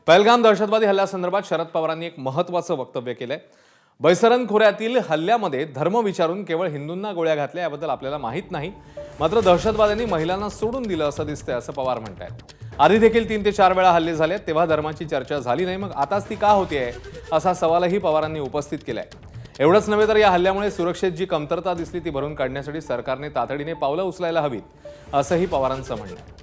पहलगाम दहशतवादी हल्ल्यासंदर्भात शरद पवारांनी एक महत्त्वाचं वक्तव्य केलंय। बैसरन खोऱ्यातील हल्ल्यामध्ये धर्म विचारून केवळ हिंदूंना गोळ्या घातल्या याबद्दल आपल्याला माहित नाही, मात्र दहशतवाद्यांनी महिलांना सोडून दिलं असं दिसतंय असं पवार म्हणतायत। आधी देखील 3 ते 4 वेळा हल्ले झाले, तेव्हा धर्माची चर्चा झाली नाही, मग आताच ती का होतीये असा सवालही पवारांनी उपस्थित केलाय। एवढंच नव्हे तर या हल्ल्यामुळे सुरक्षेत जी कमतरता दिसली ती भरून काढण्यासाठी सरकारने तातडीने पावलं उचलायला हवीत असंही पवारांचं म्हणणं आहे।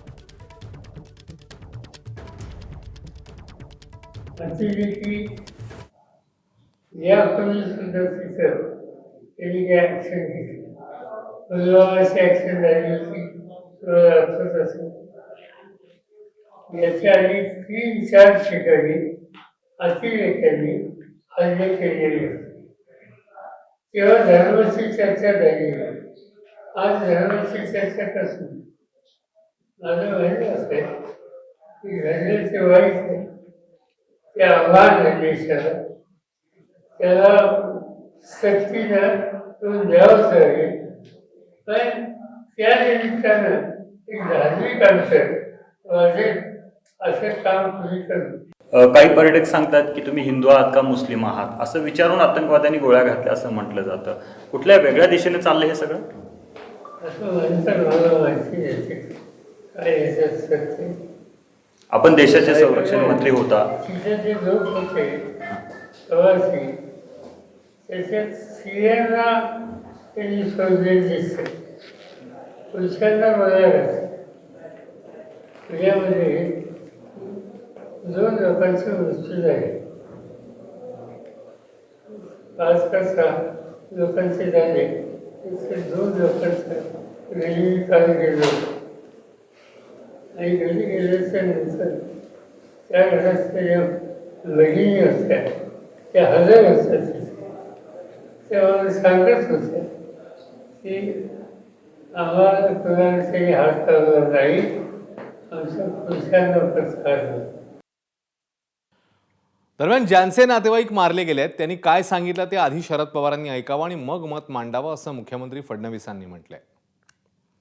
या सुद्धा त्यांनी काय ऍक्शन घेतली, पुलवामाची ऍक्शन झाली होती 16 याच्या आधी 3-4 ठिकाणी अतिरेक्यांनी हल्ले केलेले होते। तेव्हा धर्माची चर्चा झाली। आज धर्माची चर्चा कशी? माझं म्हणणं असं आहे की घडलं ते वाईट आहे, ते आव्हान आहे देशाला, त्याला सक्तीनं तो द्यावंच लागेल, पण त्या निमित्तानं एक धार्मिक अंतर वाजेल असं काम तुम्ही करू। काही पर्यटक सांगतात की तुम्ही हिंदू आहात का मुस्लिम आहात असं विचारून आतंकवाद्यांनी गोळ्या घातल्या असं म्हटलं जातं। कुठल्या वेगळ्या दिशेने चाललं हे सगळं? असं म्हणतात, मला माहिती आहे काय याच्यात सत्य। आपण देशाचे संरक्षण मंत्री होता, तिथे जे लोक होते प्रवासी, त्याच्यात स्त्रियांना त्यांनी शोधले दिसते, पुरुषांना बघायला। पुण्यामध्ये 2 लोकांचे मृत्यू झाले, 5 का 6 लोकांचे झाले, 2 लोकांचं रेल्वे काल गेलो आणि घरी गेल्याच्या नंतर त्या घरातल्या ज्या भगिनी होत्या त्या हजर होत्या तिथे, त्या मला सांगत होत्या की आम्हाला कुणाला तरी हात लावला नाही, आमच्या पुरुषांना प्रसार। दरम्यान ज्यांचे नातेवाईक मारले गेलेत त्यांनी काय सांगितलं ते आधी शरद पवारांनी ऐकावं आणि मग मत मांडावं असं मुख्यमंत्री फडणवीसांनी म्हटलंय।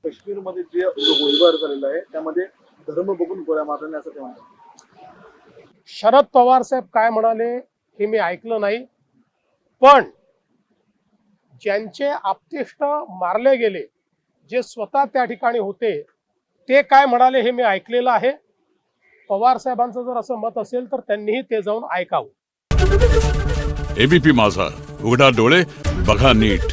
काश्मीरमध्ये जो गोळीबार झालेला आहे त्यामध्ये धर्म बघून गोळ्या मारल्याने असं ते म्हणतात। शरद पवार साहेब काय म्हणाले हे मी ऐकलं नाही, पण ज्यांचे आप्तेष्ट मारले गेले, जे स्वतः त्या ठिकाणी होते, ते काय म्हणाले हे मी ऐकलेलं आहे। पवार साहेबांचं जर असं मत असेल तर त्यांनीही ते जाऊन ऐकावं। एबीपी माझा, उघडा डोळे बघा नीट।